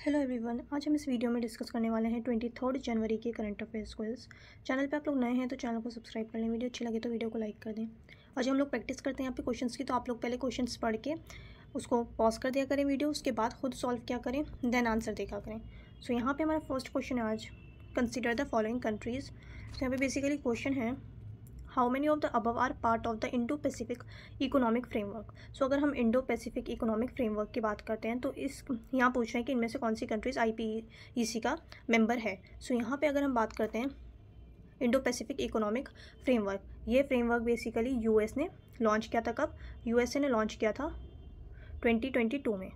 Hello everyone, आज हम इस वीडियो में डिस्कस करने वाले हैं 23 जनवरी के करंट अफेयर्स क्विज। चैनल पे आप लोग नए हैं तो चैनल को सब्सक्राइब कर लें, वीडियो अच्छी लगे तो वीडियो को लाइक कर दें। आज हम लोग प्रैक्टिस करते हैं यहाँ पे क्वेश्चंस की, तो आप लोग पहले क्वेश्चंस पढ़ के उसको पॉज कर दिया करें वीडियो, उसके बाद खुद सॉल्व किया करें, देन आंसर देखा करें। सो यहाँ पर हमारा फर्स्ट क्वेश्चन है आज, कंसिडर द फॉलोइंग कंट्रीज़। तो यहाँ पे बेसिकली क्वेश्चन है how many of the above are part of the Indo Pacific economic framework. So अगर हम इंडो पैसिफिक इकोनॉमिक फ्रेमवर्क की बात करते हैं तो इस यहाँ पूछ रहे हैं कि इनमें से कौन सी कंट्रीज़ IPEC का मेंबर है। सो यहाँ पे अगर हम बात करते हैं इंडो पैसिफिक इकोनॉमिक फ्रेमवर्क, ये फ्रेमवर्क बेसिकली US ने लॉन्च किया था। कब? USA ने लॉन्च किया था 2022 में।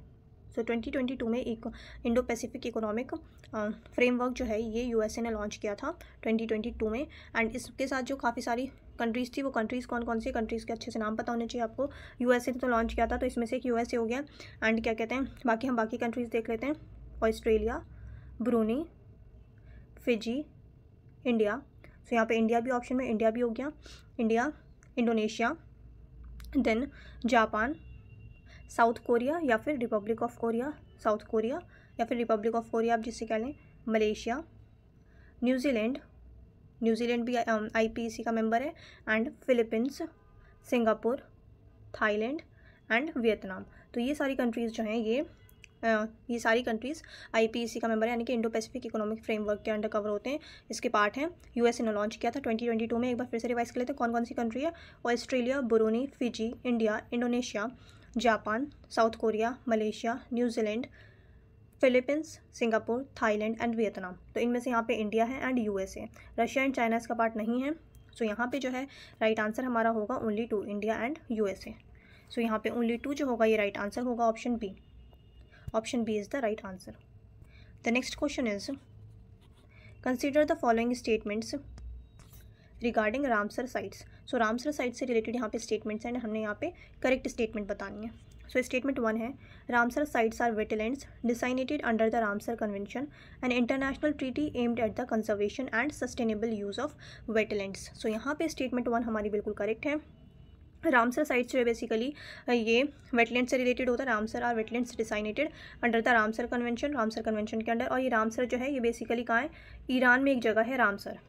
सो 2022 में एक इंडो पैसिफिक इकोनॉमिक फ्रेमवर्क जो है ये USA ने लॉन्च किया था 2022 में। एंड इसके साथ जो काफ़ी सारी कंट्रीज़ थी, वो कंट्रीज़ कौन कौन सी कंट्रीज़ के अच्छे से नाम पता होने चाहिए आपको। USA ने तो लॉन्च किया था, तो इसमें से एक USA हो गया। एंड क्या कहते हैं, बाकी हम बाकी कंट्रीज़ देख लेते हैं। Australia, Brunei, Fiji, India. So यहाँ पे इंडिया भी ऑप्शन में, इंडिया भी हो गया। India, Indonesia, then Japan, South Korea या फिर republic of Korea, South Korea या फिर रिपब्लिक ऑफ कोरिया आप जिससे कह लें, मलेशिया, न्यूजीलैंड, न्यूजीलैंड भी IPEC का मेंबर है, and Philippines, Singapore, Thailand and Vietnam. तो ये सारी कंट्रीज़ जो हैं ये सारी कंट्रीज़ IPEC का मेंबर है, यानी कि इंडो पैसिफिक इकोनॉमिक फ्रेमवर्क के अंडर कवर होते हैं, इसके पार्ट हैं। USA ने लॉन्च किया था 2022 में। एक बार फिर से रिवाइज कर लेते हैं कौन कौन सी कंट्री है। Australia, Brunei, Fiji, India, Indonesia, Japan, South Korea, Malaysia, New Zealand, Philippines, Singapore, Thailand and Vietnam. तो इनमें से यहाँ पे इंडिया है and USA। Russia and China इसका पार्ट नहीं है। सो यहाँ पे जो है राइट आंसर हमारा होगा only 2, India and USA। So यहाँ पे ओनली 2 जो होगा ये राइट आंसर होगा, option B. Option B is the right answer. The next question is consider the following statements regarding Ramsar sites. So Ramsar site से related यहाँ पे statements हैं, हमने यहाँ पे करेक्ट स्टेटमेंट बतानी है। सो स्टेटमेंट 1 है Ramsar sites are wetlands designated under the Ramsar convention, an international treaty aimed at the conservation and sustainable use of wetlands. So यहाँ पे स्टेटमेंट 1 हमारी बिल्कुल करेक्ट है। रामसर साइट्स जो है बेसिकली ये वेटलैंड से रिलेटेड होता है। Ramsar are wetlands designated under the Ramsar convention के अंडर। और ये रामसर जो है ये बेसिकली कहाँ है, ईरान में एक जगह है रामसर।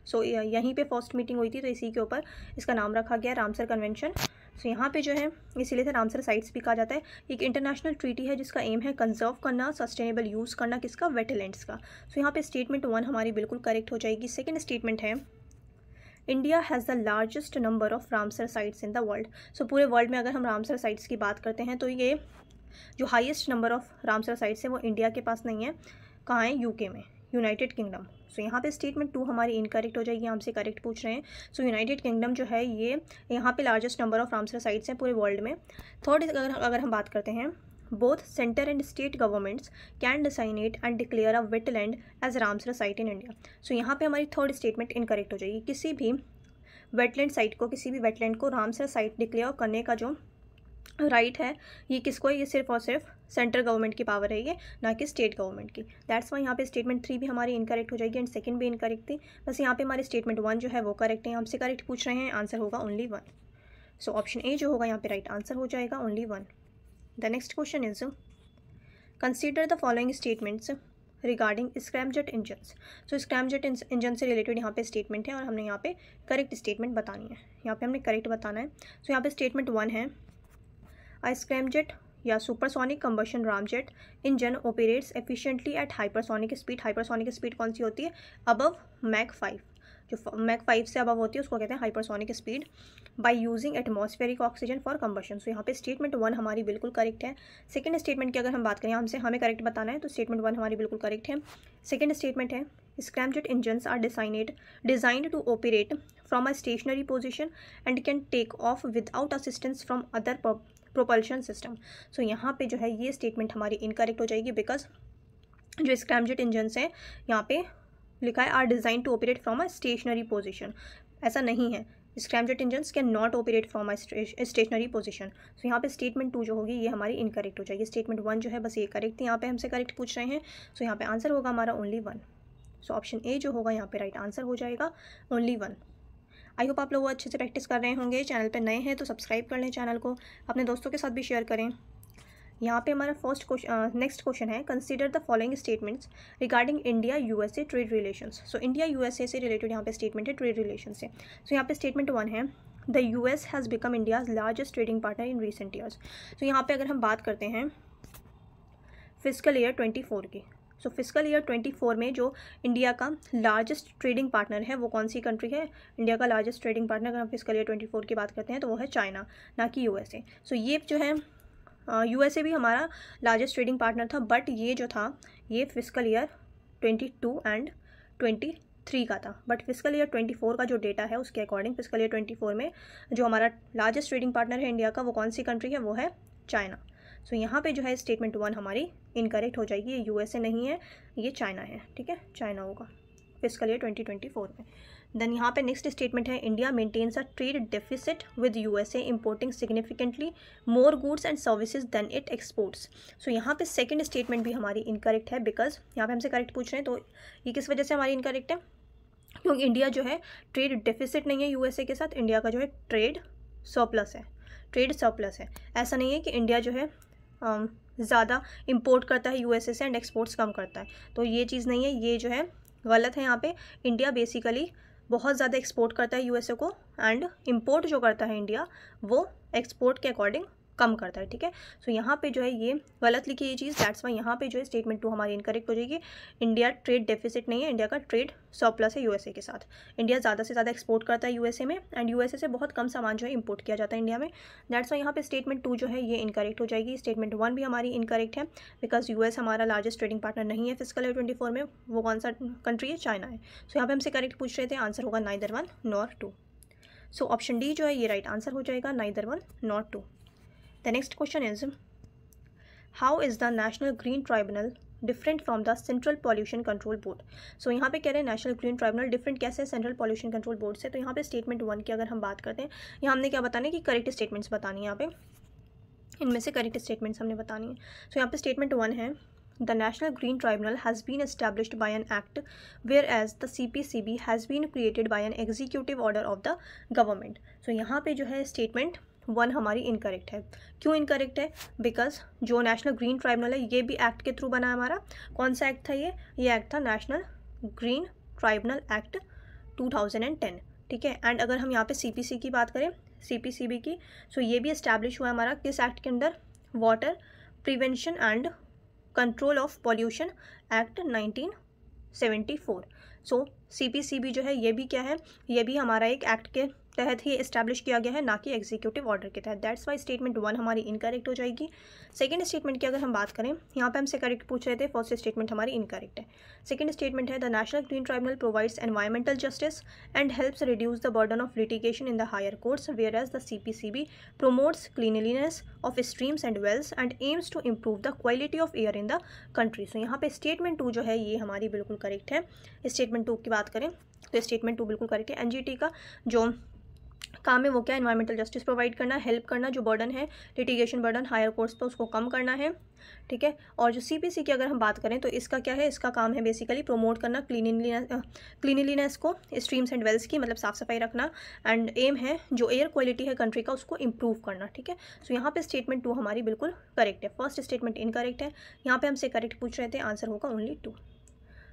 सो यहीं पे फर्स्ट मीटिंग हुई थी, तो इसी के ऊपर इसका नाम रखा गया रामसर कन्वेंशन। सो यहाँ पे जो है इसीलिए से रामसर साइट्स भी कहा जाता है। एक इंटरनेशनल ट्रीटी है जिसका एम है कंजर्व करना, सस्टेनेबल यूज़ करना, किसका, वेटलैंड्स का। सो यहाँ पे स्टेटमेंट 1 हमारी बिल्कुल करेक्ट हो जाएगी। सेकेंड स्टेटमेंट है India has the largest number of Ramsar sites in the world. So पूरे वर्ल्ड में अगर हम रामसर साइट्स की बात करते हैं तो ये जो highest number of Ramsar sites है वो इंडिया के पास नहीं है। कहाँ है? UK में, यूनाइटेड किंगडम। सो यहाँ पे स्टेटमेंट 2 हमारी इनकरेक्ट हो जाएगी, हमसे करेक्ट पूछ रहे हैं। सो यूनाइटेड किंगडम जो है ये यहाँ पे largest number of Ramsar sites हैं पूरे वर्ल्ड में। थर्ड अगर हम बात करते हैं, both centre and state governments can designate and declare a wetland as Ramsar site in India. So यहाँ पे हमारी थर्ड स्टेटमेंट इनकरेक्ट हो जाएगी। किसी भी वेटलैंड साइट को, किसी भी वेटलैंड को रामसर साइट डिक्लेयर करने का जो राइट है ये किसको है, ये सिर्फ और सिर्फ सेंट्रल गवर्नमेंट की पावर है ये, ना कि स्टेट गवर्नमेंट की। दैट्स वाई यहाँ पे स्टेटमेंट 3 भी हमारी इनकरेक्ट हो जाएगी एंड सेकंड भी इनकरेक्ट थी। बस यहाँ पे हमारी स्टेटमेंट 1 जो है वो करेक्ट है, हमसे करेक्ट पूछ रहे हैं, आंसर होगा ओनली 1। सो ऑप्शन ए जो होगा यहाँ पे राइट आंसर हो जाएगा, only 1। The next question is consider the following statements regarding scramjet engines. So scramjet engine से रिलेटेड यहाँ पे स्टेटमेंट है और हमने यहाँ पे करेक्ट स्टेटमेंट बतानी है। यहाँ पे हमने करेक्ट बताना है। सो यहाँ पे स्टेटमेंट 1 है A scramjet या supersonic combustion ramjet engine operates efficiently at hypersonic speed. Hypersonic speed कौन सी होती है? Above Mach 5। जो मैक 5 से अबव होती है उसको कहते हैं hypersonic speed, by using atmospheric oxygen for combustion. So यहाँ पे स्टेटमेंट 1 हमारी बिल्कुल करेक्ट है। सेकंड स्टेटमेंट की अगर हम बात करें, हमें करेक्ट बताना है, तो स्टेटमेंट 1 हमारी बिल्कुल करेक्ट है। सेकंड स्टेटमेंट है scramjet engines are designed to operate from a stationary position and can take off without assistance from other propulsion system। सो यहाँ पे जो है ये स्टेटमेंट हमारी इनकरेक्ट हो जाएगी, बिकॉज जो स्क्रैमजेट इंजन्स हैं यहाँ पे लिखा है are designed to operate from a stationary position. ऐसा नहीं है, scramjet engines can not operate from a stationary position. So यहाँ पे स्टेटमेंट 2 जो होगी ये हमारी इनकरेक्ट हो जाएगी। स्टेटमेंट 1 जो है बस ये करेक्ट थी, यहाँ पे हमसे करेक्ट पूछ रहे हैं। सो यहाँ पे आंसर होगा हमारा ओनली 1। सो ऑप्शन ए जो होगा यहाँ पे राइट आंसर हो जाएगा, ओनली 1। आई होप आप लोग अच्छे से प्रैक्टिस कर रहे होंगे। चैनल पे नए हैं तो सब्सक्राइब कर लें चैनल को, अपने दोस्तों के साथ भी शेयर करें। यहाँ पे हमारा फर्स्ट क्वेश्चन, नेक्स्ट क्वेश्चन है, consider the following statements regarding India USA trade relations. So India USA से रिलेटेड यहाँ पे स्टेटमेंट है ट्रेड रिलेशन से। सो यहाँ पे स्टेटमेंट 1 है, the US has become India's largest trading partner in recent years. So यहाँ पे अगर हम बात करते हैं फिजिकल ईयर 24 की, सो फिजिकल ईयर 24 में जो इंडिया का लार्जेस्ट ट्रेडिंग पार्टनर है वो कौन सी कंट्री है? इंडिया का लार्जेस्ट ट्रेडिंग पार्टनर अगर हम फिजिकल ईयर 24 की बात करते हैं तो वो है चाइना, ना कि यूएसए। सो ये जो है यूएसए भी हमारा लार्जेस्ट ट्रेडिंग पार्टनर था, बट ये जो था ये फिजिकल ईयर 22 एंड 23 का था। बट फिजिकल ईयर 24 का जो डेटा है उसके अकॉर्डिंग फिजिकल ईयर 24 में जो हमारा लार्जेस्ट ट्रेडिंग पार्टनर है इंडिया का वो कौन सी कंट्री है? वो है चाइना। सो यहाँ पे जो है स्टेटमेंट 1 हमारी इनकरेक्ट हो जाएगी, ये यूएसए नहीं है, ये चाइना है, ठीक है, चाइना होगा फिजिकल ईयर 2024 में। देन यहाँ पे नेक्स्ट स्टेटमेंट है, India maintains a trade deficit with USA importing significantly more goods and services than it exports. So यहाँ पे सेकंड स्टेटमेंट भी हमारी इनकरेक्ट है, बिकॉज यहाँ पे हमसे करेक्ट पूछ रहे हैं, तो ये किस वजह से हमारी इनकरेक्ट है? क्योंकि इंडिया जो है ट्रेड डेफिसिट नहीं है यूएसए के साथ, इंडिया का जो है ट्रेड सरप्लस है, ट्रेड सरप्लस है। ऐसा नहीं है कि इंडिया जो है ज़्यादा इंपोर्ट करता है यूएसए से एंड एक्सपोर्ट्स कम करता है, तो ये चीज़ नहीं है, ये जो है गलत है। यहाँ पे इंडिया बेसिकली बहुत ज़्यादा एक्सपोर्ट करता है यूएसए को, एंड इंपोर्ट जो करता है इंडिया वो एक्सपोर्ट के अकॉर्डिंग कम करता है, ठीक है। सो यहाँ पे जो है ये गलत लिखी ये चीज़, दैट्स वाई यहाँ पे जो है स्टेटमेंट 2 हमारी इनकरेक्ट हो जाएगी। इंडिया ट्रेड डेफिसिट नहीं है, इंडिया का ट्रेड सरप्लस है यूएसए के साथ। इंडिया ज़्यादा से ज़्यादा एक्सपोर्ट करता है यूएसए में, एंड यूएसए से बहुत कम सामान जो है इंपोर्ट किया जाता है इंडिया में, दैट्स वाई यहाँ पे स्टेटमेंट 2 जो है ये इनकरेक्ट हो जाएगी। स्टेटमेंट 1 भी हमारी इनकरेक्ट है, बिकॉज यूएस हमारा लार्जेस्ट ट्रेडिंग पार्टनर नहीं है फिजिकल ईयर 24 में, वो कौन सा कंट्री है? चाइना है। सो यहाँ पे हमसे करेक्ट पूछ रहे थे, आंसर होगा नाइदर 1 नॉर 2। सो ऑप्शन डी जो है ये राइट आंसर हो जाएगा, neither 1 nor 2। The next question is, how is the National Green Tribunal different from the Central Pollution Control Board? So यहाँ पे कह रहे हैं नेशनल ग्रीन ट्राइब्यूनल डिफरेंट कैसे है सेंट्रल पॉल्यूशन कंट्रोल बोर्ड से। तो यहाँ पे स्टेटमेंट 1 की अगर हम बात करते हैं, यहाँ हमने क्या बताना है कि करेक्ट स्टेटमेंट्स बतानी है, यहाँ पे इनमें से करेक्ट स्टेटमेंट्स हमने बतानी है। सो यहाँ पे स्टेटमेंट 1 है, The National Green Tribunal has been established by an act, whereas the CPCB has been created by an executive order of the government. So यहाँ पे जो है स्टेटमेंट 1 हमारी इनकरेक्ट है। क्यों इनकरेक्ट है? बिकॉज जो नेशनल ग्रीन ट्राइब्यूनल है ये भी एक्ट के थ्रू बना है हमारा। कौन सा एक्ट था ये एक्ट था नेशनल ग्रीन ट्राइब्यूनल एक्ट 2010, ठीक है। एंड अगर हम यहाँ पे CPC की बात करें, CPCB की, सो ये भी इस्टेब्लिश हुआ हमारा किस एक्ट के अंदर? Water prevention and control of pollution act 1974। So CPCB जो है ये भी क्या है? ये भी हमारा एक एक्ट के तहत ही इस्टेब्लिश किया गया है, ना कि एग्जीक्यूटिव ऑर्डर के तहत। दैट्स वाई स्टेटमेंट 1 हमारी इनकरेक्ट हो जाएगी। सेकंड स्टेटमेंट की अगर हम बात करें, यहाँ पे हमसे करेक्ट पूछ रहे थे, फर्स्ट स्टेटमेंट हमारी इनकरेक्ट है। सेकंड स्टेटमेंट है, the National Green Tribunal provides environmental justice and helps reduce the burden of litigation in the higher courts, whereas the CPCB promotes cleanliness of streams and wells and aims to improve the quality of air in the country। सो यहाँ पे statement 2 जो है ये हमारी बिल्कुल correct है। Statement 2 की बात करें तो स्टेटमेंट 2 बिल्कुल करेक्ट है। NGT का जो काम है वो क्या? एनवायरमेंटल जस्टिस प्रोवाइड करना, हेल्प करना, जो बर्डन है लिटिगेशन बर्डन हायर कोर्ट्स पे उसको कम करना है, ठीक है। और जो CPC की अगर हम बात करें तो इसका क्या है? इसका काम है बेसिकली प्रमोट करना क्लीनलीनेस को, स्ट्रीम्स एंड वेल्स की, मतलब साफ़ सफाई रखना, एंड एम है जो एयर क्वालिटी है कंट्री का उसको इम्प्रूव करना, ठीक है। सो यहाँ पे स्टेटमेंट 2 हमारी बिल्कुल करेक्ट है। फर्स्ट स्टेटमेंट इनकरेक्ट है, यहाँ पे हमसे करेक्ट पूछ रहे थे, आंसर होगा ओनली 2।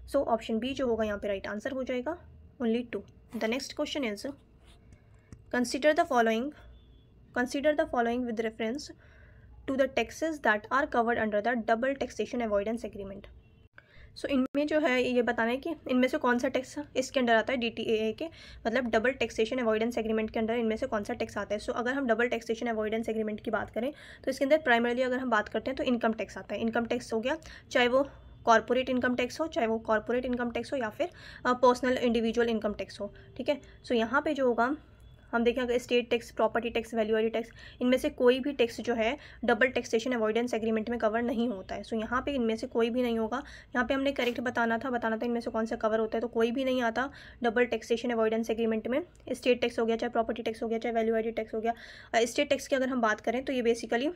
सो ऑप्शन बी जो होगा यहाँ पे राइट आंसर हो जाएगा, only 2। The next question is, Consider the following with reference to the taxes that are covered under the double taxation avoidance agreement। सो इनमें जो है ये बताना है कि इनमें से कौन सा टैक्स इसके अंडर आता है, DTAA के, मतलब डबल टैक्सेशन अवॉइडेंस एग्रीमेंट के अंडर इनमें से कौन सा टैक्स आता है। सो अगर हम डबल टैक्सेशन अवॉइडेंस एग्रीमेंट की बात करें तो इसके अंदर प्राइमरीली अगर हम बात करते हैं तो इनकम टैक्स आता है। इनकम टैक्स हो गया, चाहे वो कॉर्पोरेट इनकम टैक्स हो, चाहे वो कॉर्पोरेट इनकम टैक्स हो या फिर पर्सनल इंडिविजुअल इनकम टैक्स हो, ठीक है। सो यहाँ पे जो होगा हम देखें अगर state tax, property tax, value added tax, इनमें से कोई भी टैक्स जो है डबल टैक्सेशन अवॉइडेंस एग्रीमेंट में कवर नहीं होता है। सो यहाँ पे इनमें से कोई भी नहीं होगा। यहाँ पे हमने करेक्ट बताना था इनमें से कौन सा कवर होता है, तो कोई भी नहीं आता डबल टैक्सेशन अवॉइडेंस एग्रीमेंट में। स्टेट टैक्स हो गया, चाहे प्रॉपर्टी टैक्स हो गया, चाहे वैल्यू एडिड टैक्स हो गया। स्टेट टैक्स की अगर हम बात करें तो ये बेसिकली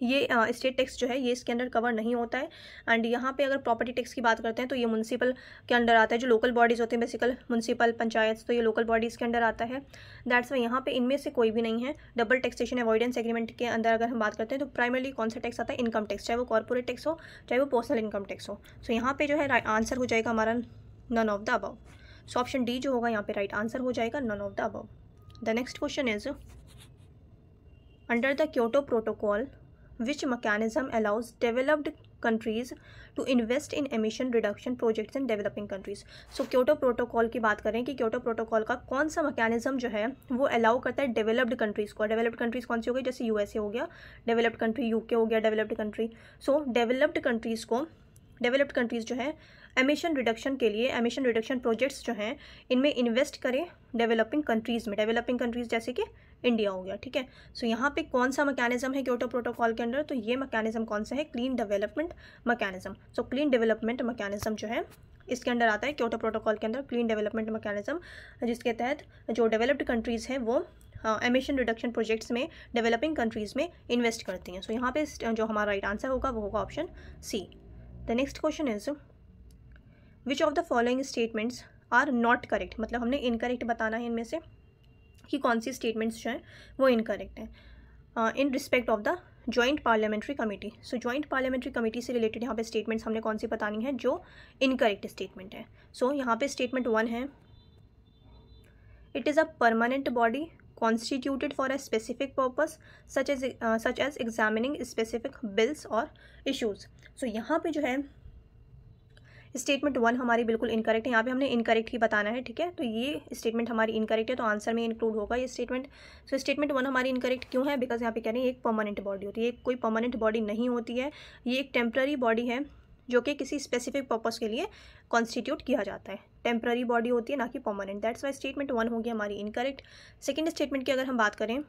ये स्टेट टैक्स जो है ये इसके अंडर कवर नहीं होता है। एंड यहाँ पे अगर प्रॉपर्टी टैक्स की बात करते हैं तो ये म्यूनसिपल के अंडर आता है, जो लोकल बॉडीज़ होते हैं बेसिकल म्यूनसिपल पंचायत, तो ये लोकल बॉडीज़ के अंडर आता है। दैट्स वाई यहाँ पे इनमें से कोई भी नहीं है। डबल टैक्सेशन अवॉइडेंस एग्रीमेंट के अंदर अगर हम बात करते हैं तो प्राइमरली कौन सा टैक्स आता है, इनकम टैक्स, चाहे वो कॉर्पोरेट टैक्स हो चाहे वो पर्सनल इनकम टैक्स हो। सो यहाँ पे जो है आंसर हो जाएगा हमारा none of the above. So option D जो होगा यहाँ पे राइट आंसर हो जाएगा none of the above. The next question is under the Kyoto protocol which mechanism allows developed countries to invest in emission reduction projects in developing countries। So Kyoto protocol की बात करें कि Kyoto protocol का कौन सा mechanism जो है वो अलाउ करता है डेवलप्ड कंट्रीज़ को। डेवलप्ड कंट्रीज़ कौन सी हो गई, जैसे यूएसए हो गया डेवलप्ड कंट्री, यूके हो गया डेवलप्ड कंट्री। सो डेवलप्ड कंट्रीज़ जो है एमिशन रिडक्शन के लिए, एमिशन रिडक्शन प्रोजेक्ट्स जो हैं इनमें इन्वेस्ट करें डेवलपिंग कंट्रीज़ में। डेवलपिंग कंट्रीज़ जैसे कि इंडिया हो गया, ठीक है। सो यहाँ पे कौन सा मैकेनिज्म है क्योटो प्रोटोकॉल के अंदर, तो ये मैकेनिज्म कौन सा है, clean development mechanism. So clean development mechanism जो है इसके अंदर आता है क्योटो प्रोटोकॉल के अंदर, क्लीन डेवलपमेंट मैकेनिज्म, जिसके तहत जो डेवलप्ड कंट्रीज़ हैं वो एमिशन रिडक्शन प्रोजेक्ट्स में डेवलपिंग कंट्रीज़ में इन्वेस्ट करती हैं। सो यहाँ पे जो हमारा राइट आंसर होगा वो होगा option C. The next question is which of the following statements are not correct, मतलब हमने इनकरेक्ट बताना है इनमें से कि कौन सी स्टेटमेंट्स जो हैं वो इनकरेक्ट हैं in respect of the joint parliamentary committee. So joint parliamentary committee से रिलेटेड यहाँ पे स्टेटमेंट्स हमने कौन सी बतानी है जो इनकरेक्ट स्टेटमेंट है। सो यहाँ पे स्टेटमेंट 1 है, it is a permanent body constituted for a specific purpose such as examining specific bills और इशूज़। सो यहाँ पे जो है स्टेटमेंट 1 हमारी बिल्कुल इनकरेक्ट है, यहाँ पे हमने इनकरेक्ट ही बताना है, ठीक है। तो ये स्टेटमेंट हमारी इनकरेक्ट है, तो आंसर में इंक्लूड होगा ये स्टेटमेंट। सो स्टेटमेंट 1 हमारी इनकरेक्ट क्यों है, बिकॉज यहाँ पे कह रहे हैं एक परमानेंट बॉडी होती है, ये कोई परमानेंट बॉडी नहीं होती है, ये एक टेम्प्ररी बॉडी है जो कि किसी स्पेसिफिक पर्पस के लिए कॉन्स्टिट्यूट किया जाता है। टेम्प्ररी बॉडी होती है ना कि परमानेंट। दैट्स वाई स्टेटमेंट 1 होगी हमारी इनकरेक्ट। सेकेंड स्टेटमेंट की अगर हम बात करें,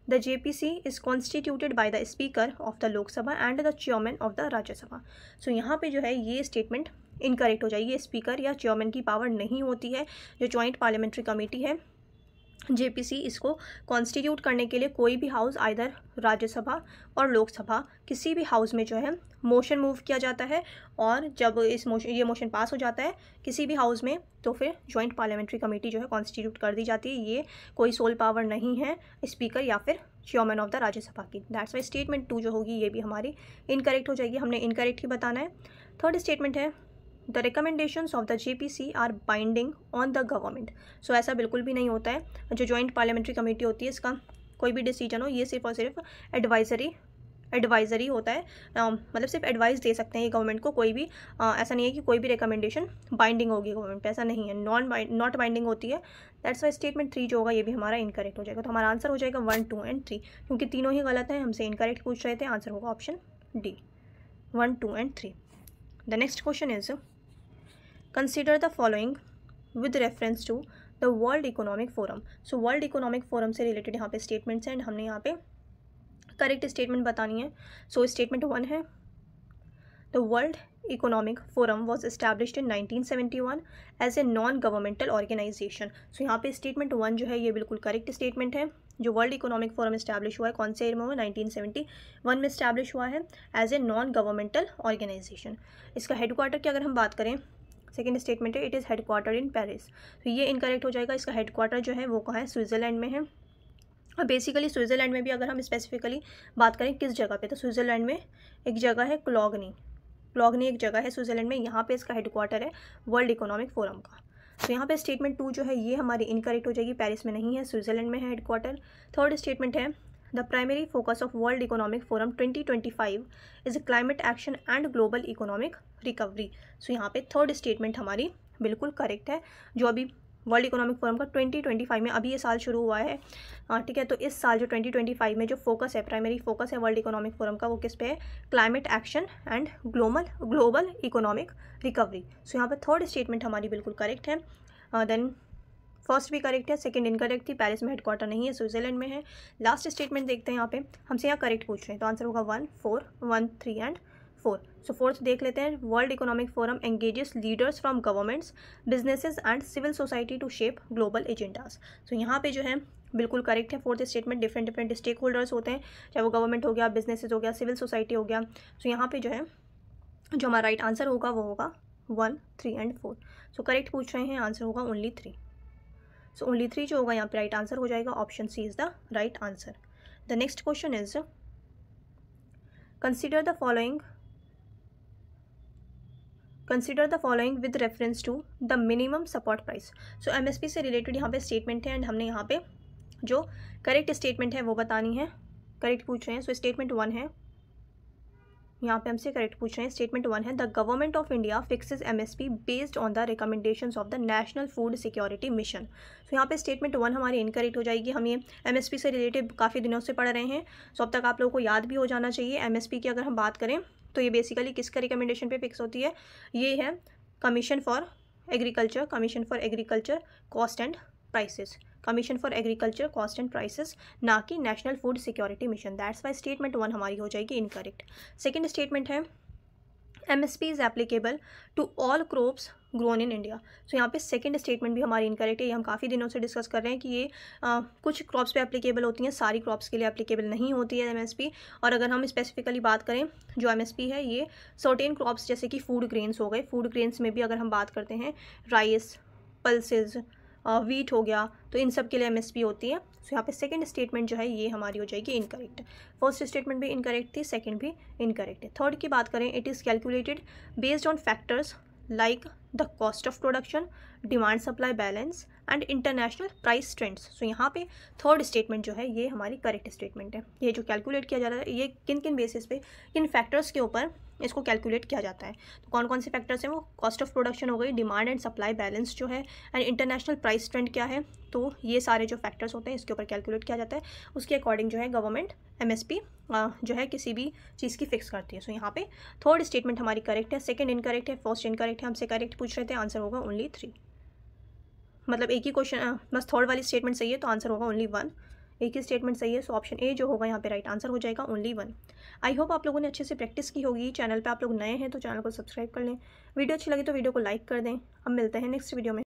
the JPC is constituted by the speaker of the Lok Sabha and the chairman of the Rajya Sabha. So यहाँ पे जो है ये स्टेटमेंट इनकरेक्ट हो जाएगी, स्पीकर या चेयरमैन की पावर नहीं होती है। जो जॉइंट पार्लियामेंट्री कमेटी है JPC, इसको कॉन्स्टिट्यूट करने के लिए कोई भी हाउस, आइदर राज्यसभा और लोकसभा, किसी भी हाउस में जो है मोशन मूव किया जाता है, और जब ये मोशन पास हो जाता है किसी भी हाउस में तो फिर जॉइंट पार्लियामेंट्री कमेटी जो है कॉन्स्टिट्यूट कर दी जाती है। ये कोई सोल पावर नहीं है स्पीकर या फिर चेयरमैन ऑफ द राज्यसभा की। दैट्स वाई स्टेटमेंट 2 जो होगी ये भी हमारी इनकरेक्ट हो जाएगी, हमने इनकरेक्ट ही बताना है। थर्ड स्टेटमेंट है the recommendations of the JPC are binding on the government. So ऐसा बिल्कुल भी नहीं होता है। जो जॉइंट पार्लियामेंट्री कमेटी होती है इसका कोई भी डिसीजन हो ये सिर्फ और सिर्फ एडवाइजरी होता है, मतलब सिर्फ एडवाइस दे सकते हैं ये गवर्नमेंट को। कोई भी ऐसा नहीं है कि कोई भी रिकमेंडेशन बाइंडिंग होगी गवर्नमेंट पे, ऐसा नहीं है, नॉट बाइंडिंग होती है। दैट्स वाई स्टेटमेंट 3 जो होगा ये भी हमारा इनकरेक्ट हो जाएगा। तो हमारा आंसर हो जाएगा 1, 2 एंड 3, क्योंकि तीनों ही गलत हैं, हमसे इनकरेक्ट पूछ रहे थे। आंसर होगा option D 1, 2 and 3। The next question is consider the following with reference to the world economic forum. So world economic forum से रिलेटेड यहाँ पे स्टेटमेंट्स हैं एंड हमने यहाँ पे करेक्ट स्टेटमेंट बतानी है। सो स्टेटमेंट 1 है the world economic forum was established in 1971 as a non governmental organisation. So यहाँ पे स्टेटमेंट 1 जो है ये बिल्कुल करेक्ट स्टेटमेंट है। जो वर्ल्ड इकोनॉमिक फोरम इस्टेब्लिश हुआ है कौन से ईयर में हुआ, 1971 में इस्टेब्लिश हुआ है as a non governmental organisation. इसका हेडक्वार्टर की अगर हम बात करें, सेकेंड स्टेटमेंट है it is headquarter in Paris. तो ये इनकरेक्ट हो जाएगा, इसका हेडक्वार्टर जो है वो कहाँ है, स्विट्ज़रलैंड में है। और बेसिकली स्विट्ज़रलैंड में भी अगर हम स्पेसिफिकली बात करें किस जगह पे, तो स्विट्ज़रलैंड में एक जगह है क्लॉगनी एक जगह है स्विट्ज़रलैंड में, यहाँ पे इसका हेडक्वार्टर है वर्ल्ड इकोनॉमिक फोरम का। तो यहाँ पे स्टेटमेंट 2 जो है ये हमारी इनकरेक्ट हो जाएगी, पेरिस में नहीं है, स्विट्ज़रलैंड में है हेडक्वार्टर। थर्ड स्टेटमेंट है the primary focus of world economic forum 2025 is climate action and global economic recovery. So यहाँ पे थर्ड स्टेटमेंट हमारी बिल्कुल करेक्ट है। जो अभी वर्ल्ड इकोनॉमिक फोरम का 2025 में अभी ये साल शुरू हुआ है, ठीक है। तो इस साल जो 2025 में जो फोकस है, प्राइमरी फोकस है वर्ल्ड इकोनॉमिक फोरम का, वो किस पे है, climate action and global economic recovery. So यहाँ पे थर्ड स्टेटमेंट हमारी बिल्कुल करेक्ट है। देन फर्स्ट भी करेक्ट है, सेकंड इनकरेक्ट थी, पेरिस में हेडक्वार्टर नहीं है, स्विट्ज़रलैंड में है। लास्ट स्टेटमेंट देखते हैं यहाँ पे, हमसे यहाँ करेक्ट पूछ रहे हैं, तो आंसर होगा 1, 4, 1, 3 एंड 4। सो फोर्थ देख लेते हैं, world economic forum engages leaders from governments, businesses and civil society to shape global agendas. So यहाँ पे जो है बिल्कुल करेक्ट है। Fourth statement, different different stakeholders होते हैं, चाहे वो गवर्नमेंट हो गया, बिजनेसेस हो गया, सिविल सोसाइटी हो गया। तो यहाँ पे जो है जो हमारा राइट आंसर होगा वो होगा 1, 3 एंड 4। सो करेक्ट पूछ रहे हैं, आंसर होगा ओनली 3। सो ओनली 3 जो होगा यहाँ पे राइट आंसर हो जाएगा, option C is the right answer. The next question is consider the following with reference to the minimum support price. So MSP से रिलेटेड यहाँ पे स्टेटमेंट है एंड हमने यहाँ पे जो करेक्ट स्टेटमेंट है वो बतानी है। करेक्ट पूछ रहे हैं। सो स्टेटमेंट 1 है, यहाँ पे हमसे करेक्ट पूछ रहे हैं। स्टेटमेंट 1 है, the government of India fixes MSP based on the recommendations of the national food security mission. So यहाँ पे स्टेटमेंट 1 हमारी इनकरेक्ट हो जाएगी। हम ये एमएसपी से रिलेटेड काफ़ी दिनों से पढ़ रहे हैं, सो अब तक आप लोगों को याद भी हो जाना चाहिए। एमएसपी की अगर हम बात करें तो ये बेसिकली किसका रिकमेंडेशन पे फिक्स होती है? ये है commission for agriculture cost and prices, commission for agriculture cost and prices, ना कि national food security mission. That's why statement 1 हमारी हो जाएगी इनकरेक्ट। सेकेंड स्टेटमेंट है, MSP is applicable to all crops grown in India. So यहाँ पे second statement भी हमारी इनकरेक्ट है। ये हम काफ़ी दिनों से डिस्कस कर रहे हैं कि ये कुछ क्रॉप्स पे एप्लीकेबल होती हैं, सारी क्रॉप्स के लिए एप्लीकेबल नहीं होती है एमएसपी। और अगर हम स्पेसिफिकली बात करें जो एमएसपी है ये सर्टेन क्रॉप्स जैसे कि फूड ग्रेन्स हो गए, फूड ग्रेन्स में भी अगर हम बात करते हैं राइस, पल्सेज, वीट हो गया, तो इन सब के लिए एमएसपी होती है। सो यहाँ पे सेकंड स्टेटमेंट जो है ये हमारी हो जाएगी इनकरेक्ट। फर्स्ट स्टेटमेंट भी इनकरेक्ट थी, सेकंड भी इनकरेक्ट है। थर्ड की बात करें, it is calculated based on factors like the cost of production, demand supply balance and international price trends. So यहाँ पे थर्ड स्टेटमेंट जो है ये हमारी करेक्ट स्टेटमेंट है। ये जो कैलकुलेट किया जा रहा है ये किन किन बेसिस पे, किन फैक्टर्स के ऊपर इसको कैलकुलेट किया जाता है। तो कौन कौन से फैक्टर्स हैं वो? कॉस्ट ऑफ प्रोडक्शन हो गई, डिमांड एंड सप्लाई बैलेंस जो है, एंड इंटरनेशनल प्राइस ट्रेंड क्या है। तो ये सारे जो फैक्टर्स होते हैं इसके ऊपर कैलकुलेट किया जाता है। उसके अकॉर्डिंग जो है गवर्नमेंट एमएसपी जो है किसी भी चीज़ की फिक्स करती है। सो यहाँ पे थर्ड स्टेटमेंट हमारी करेक्ट है, सेकंड इनकरेक्ट है, फर्स्ट इनकरेक्ट है। हमसे करेक्ट पूछ रहे थे, आंसर होगा ओनली 3। मतलब एक ही क्वेश्चन, बस थर्ड वाली स्टेटमेंट सही है तो आंसर होगा ओनली 1। एक ही स्टेटमेंट सही है, सो ऑप्शन ए जो होगा यहाँ पे राइट आंसर हो जाएगा ओनली 1। आई होप आप लोगों ने अच्छे से प्रैक्टिस की होगी। चैनल पे आप लोग नए हैं तो चैनल को सब्सक्राइब कर लें, वीडियो अच्छी लगी तो वीडियो को लाइक कर दें। अब मिलते हैं नेक्स्ट वीडियो में।